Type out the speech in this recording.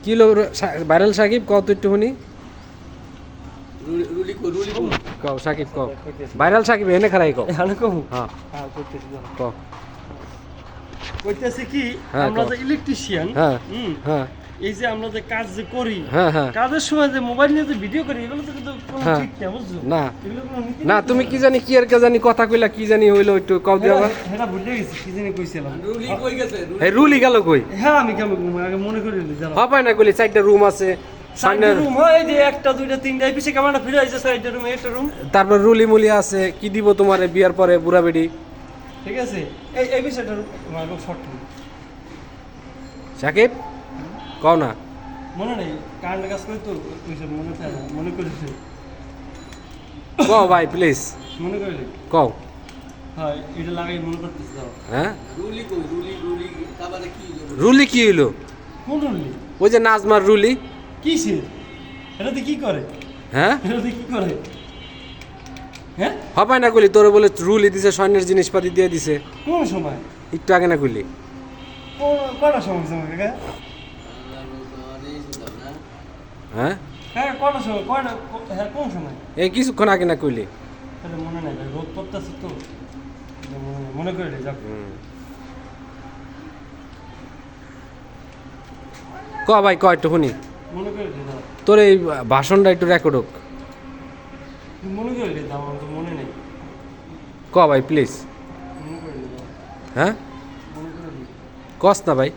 কি লো ভাইরাল সাকিব কত একটু শুনি কও সাকিব কও ভাইরাল সাকিব এনে খারাই কও হ্যাঁ কও কইতেছে কি হ্যাঁ, আমরা কও। যে ইলেকট্রিশিয়ান হ্যাঁ হ্যাঁ এই যে আমরা যে কাজ যে করি হ্যাঁ হ্যাঁ কাজের সময় যে মোবাইল নিয়ে যে ভিডিও করি এগুলো তো কিন্তু কোনো হ্যাঁ। ঠিক না বুঝছো না এগুলো কোনো নীতি না তুমি কি জানি কি আর কে জানি কথা কইলা কি জানি হইলো একটু কও দিও আবার এটা ভুলে গেছি কি জানি কইছিলাম এই রুলি গেল কই হ্যাঁ আমি কেমন আগে মনে করি জানো হবে না কইলি চারটা রুম আছে সাইডে সামনে রুম হয় এই যে একটা দুইটা তিনটা এই পিছে ক্যামেরা ফিরে আইছে সাইডে রুমে একটা রুম তারপর রুলি মুলি আছে কি দিব তোমার বিয়ার পরে বুড়া বেডি ঠিক আছে এই এই পিছে একটা আমার শর্ট সাকিব কও না মনে নেই কারেন্ট কাজ করি তো ওইসব মনে থাকে না মনে করিস কও ভাই প্লিজ মনে করিলি কও হ্যাঁ এটা লাগাই মনে করতেছ দাও হ্যাঁ রুলি কি হইলো কোন রুলি ওই যে নাজমার রুলি কিসে এটাতে কি করে হ্যাঁ এটাতে কি করে হ্যাঁ হবে না কইলি তোরে বলে রুলি দিছে স্বর্ণের জিনিসপাতি দিয়ে দিছে কোন সময় একটু আগে না কইলি কটা সময় সময় কাকা হ্যাঁ কাকা কটা সময় কয়টা হ্যাঁ কোন সময় এই কিছুক্ষণ আগে না কইলি তাহলে মনে নাই ভাই রোদ পড়তেছে তো এটা মনে করে যাক ক ভাই ক একটু শুনি মনে করে দাও তোর এই ভাষণটা একটু রেকর্ড হোক মনে করে দাও আমার তো মনে নেই ক ভাই প্লিজ মনে করে দাও হ্যাঁ মনে করে কস না ভাই